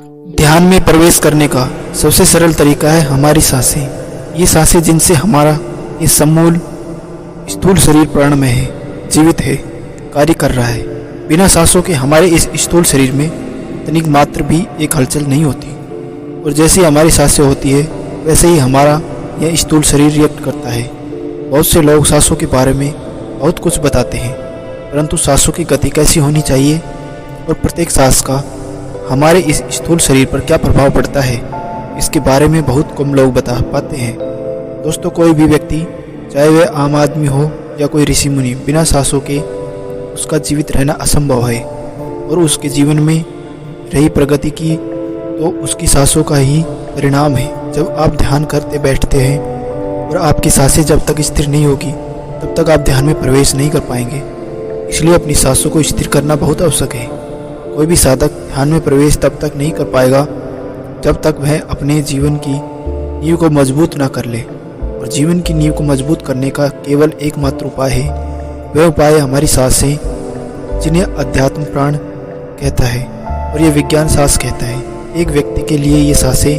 ध्यान में प्रवेश करने का सबसे सरल तरीका है हमारी सांसें। ये सांसें जिनसे हमारा ये समूल स्थूल शरीर प्राणमय है, जीवित है, कार्य कर रहा है। बिना सांसों के हमारे इस स्थूल शरीर में तनिक मात्र भी एक हलचल नहीं होती, और जैसी हमारी सांसें होती है वैसे ही हमारा यह स्थूल शरीर रिएक्ट करता है। बहुत से लोग सांसों के बारे में बहुत कुछ बताते हैं, परंतु सांसों की गति कैसी होनी चाहिए और प्रत्येक सांस का हमारे इस स्थूल शरीर पर क्या प्रभाव पड़ता है, इसके बारे में बहुत कम लोग बता पाते हैं। दोस्तों, कोई भी व्यक्ति, चाहे वह आम आदमी हो या कोई ऋषि मुनि, बिना सांसों के उसका जीवित रहना असंभव है। और उसके जीवन में रही प्रगति की तो उसकी सांसों का ही परिणाम है। जब आप ध्यान करते बैठते हैं और आपकी सांसें जब तक स्थिर नहीं होगी तब तक आप ध्यान में प्रवेश नहीं कर पाएंगे। इसलिए अपनी सांसों को स्थिर करना बहुत आवश्यक है। कोई भी साधक ध्यान में प्रवेश तब तक नहीं कर पाएगा जब तक वह अपने जीवन की नींव को मजबूत ना कर ले। और जीवन की नींव को मजबूत करने का केवल एकमात्र उपाय है, वह उपाय हमारी सांसें, जिन्हें अध्यात्म प्राण कहता है और ये विज्ञान सांस कहता है। एक व्यक्ति के लिए ये सांसें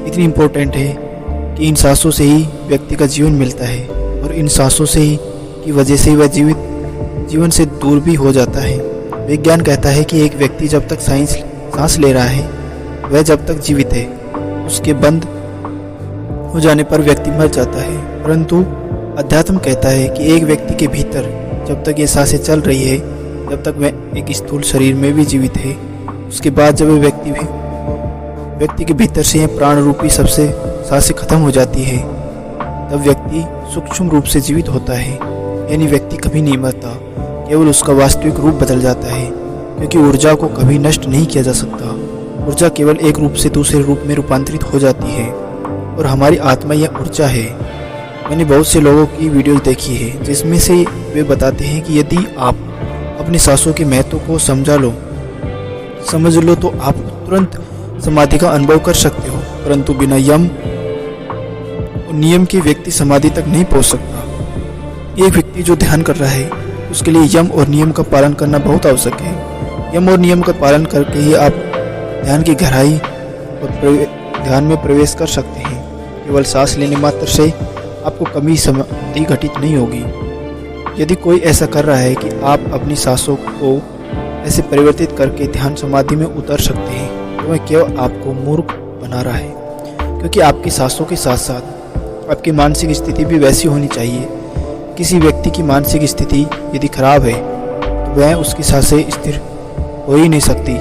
इतनी इम्पोर्टेंट है कि इन सांसों से ही व्यक्ति का जीवन मिलता है, और इन सांसों से ही की वजह से वह जीवन से दूर भी हो जाता है। विज्ञान कहता है कि एक व्यक्ति जब तक सांस ले रहा है, वह जब तक जीवित है, उसके बंद हो जाने पर व्यक्ति मर जाता है। परंतु अध्यात्म कहता है कि एक व्यक्ति के भीतर जब तक ये सांसें चल रही है, जब तक वह एक स्थूल शरीर में भी जीवित है, उसके बाद जब व्यक्ति के भीतर से यह प्राण रूपी सबसे सांसें खत्म हो जाती है, तब व्यक्ति सूक्ष्म रूप से जीवित होता है। यानी व्यक्ति कभी नहीं मरता, केवल उसका वास्तविक रूप बदल जाता है, क्योंकि ऊर्जा को कभी नष्ट नहीं किया जा सकता। ऊर्जा केवल एक रूप से दूसरे रूप में रूपांतरित हो जाती है, और हमारी आत्मा यह ऊर्जा है। मैंने बहुत से लोगों की वीडियो देखी है जिसमें से वे बताते हैं कि यदि आप अपनी सांसों के महत्व को समझ लो तो आप तुरंत समाधि का अनुभव कर सकते हो। परंतु बिना यम और नियम के व्यक्ति समाधि तक नहीं पहुंच सकता। एक व्यक्ति जो ध्यान कर रहा है उसके लिए यम और नियम का पालन करना बहुत आवश्यक है। यम और नियम का पालन करके ही आप ध्यान की गहराई और ध्यान में प्रवेश कर सकते हैं। केवल सांस लेने मात्र से आपको कभी समाधि घटित नहीं होगी। यदि कोई ऐसा कर रहा है कि आप अपनी सांसों को ऐसे परिवर्तित करके ध्यान समाधि में उतर सकते हैं, तो वह केवल आपको मूर्ख बना रहा है, क्योंकि आपकी सांसों के साथ साथ आपकी मानसिक स्थिति भी वैसी होनी चाहिए। किसी व्यक्ति की मानसिक स्थिति यदि खराब है तो वह उसकी सांसें स्थिर हो ही नहीं सकती।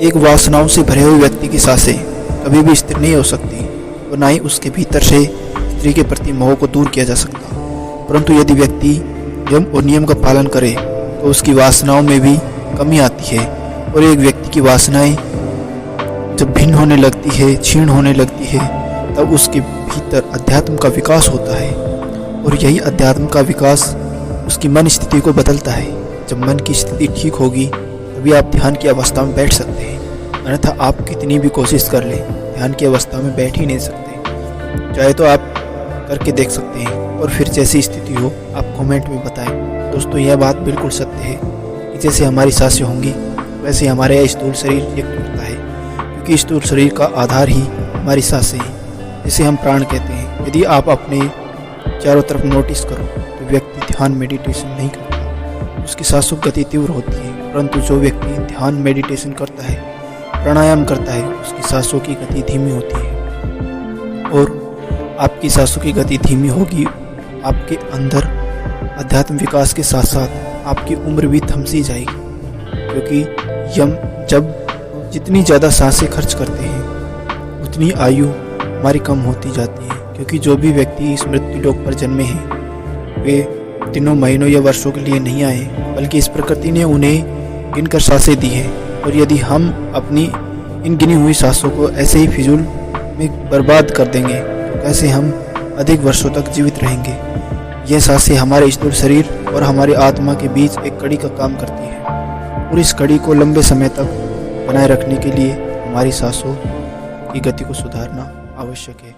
एक वासनाओं से भरे हुए व्यक्ति की सांसें कभी भी स्थिर नहीं हो सकती, और ना ही उसके भीतर से स्त्री के प्रति मोह को दूर किया जा सकता। परंतु यदि व्यक्ति यम और नियम का पालन करे तो उसकी वासनाओं में भी कमी आती है, और एक व्यक्ति की वासनाएं जब भिन्न होने लगती है, क्षीण होने लगती है, तब उसके भीतर अध्यात्म का विकास होता है। और यही अध्यात्म का विकास उसकी मन स्थिति को बदलता है। जब मन की स्थिति ठीक होगी तभी आप ध्यान की अवस्था में बैठ सकते हैं, अन्यथा आप कितनी भी कोशिश कर लें, ध्यान की अवस्था में बैठ ही नहीं सकते। चाहे तो आप करके देख सकते हैं, और फिर जैसी स्थिति हो आप कमेंट में बताएं। दोस्तों, यह बात बिल्कुल सत्य है कि जैसे हमारी सांसें होंगी वैसे हमारा यह स्थूल शरीर रिएक्ट करता है, क्योंकि स्थूल शरीर का आधार ही हमारी सांसें हैं, जिसे हम प्राण कहते हैं। यदि आप अपने चारों तरफ नोटिस करो तो व्यक्ति ध्यान मेडिटेशन नहीं करता, उसकी सांसों की गति तीव्र होती है। परंतु जो व्यक्ति ध्यान मेडिटेशन करता है, प्राणायाम करता है, उसकी सांसों की गति धीमी होती है। और आपकी सांसों की गति धीमी होगी, आपके अंदर अध्यात्म विकास के साथ साथ आपकी उम्र भी थमसी जाएगी, क्योंकि जब जितनी ज़्यादा सांसें खर्च करते हैं उतनी आयु हमारी कम होती जाती है। क्योंकि जो भी व्यक्ति इस मृत्यु लोक पर जन्मे हैं वे दिनों, महीनों या वर्षों के लिए नहीं आए, बल्कि इस प्रकृति ने उन्हें गिनकर सांसें दी हैं। और यदि हम अपनी इन गिनी हुई सांसों को ऐसे ही फिजूल में बर्बाद कर देंगे तो कैसे हम अधिक वर्षों तक जीवित रहेंगे। यह सांसें हमारे स्थूल शरीर और हमारी आत्मा के बीच एक कड़ी का काम करती है, और इस कड़ी को लंबे समय तक बनाए रखने के लिए हमारी सांसों की गति को सुधारना आवश्यक है।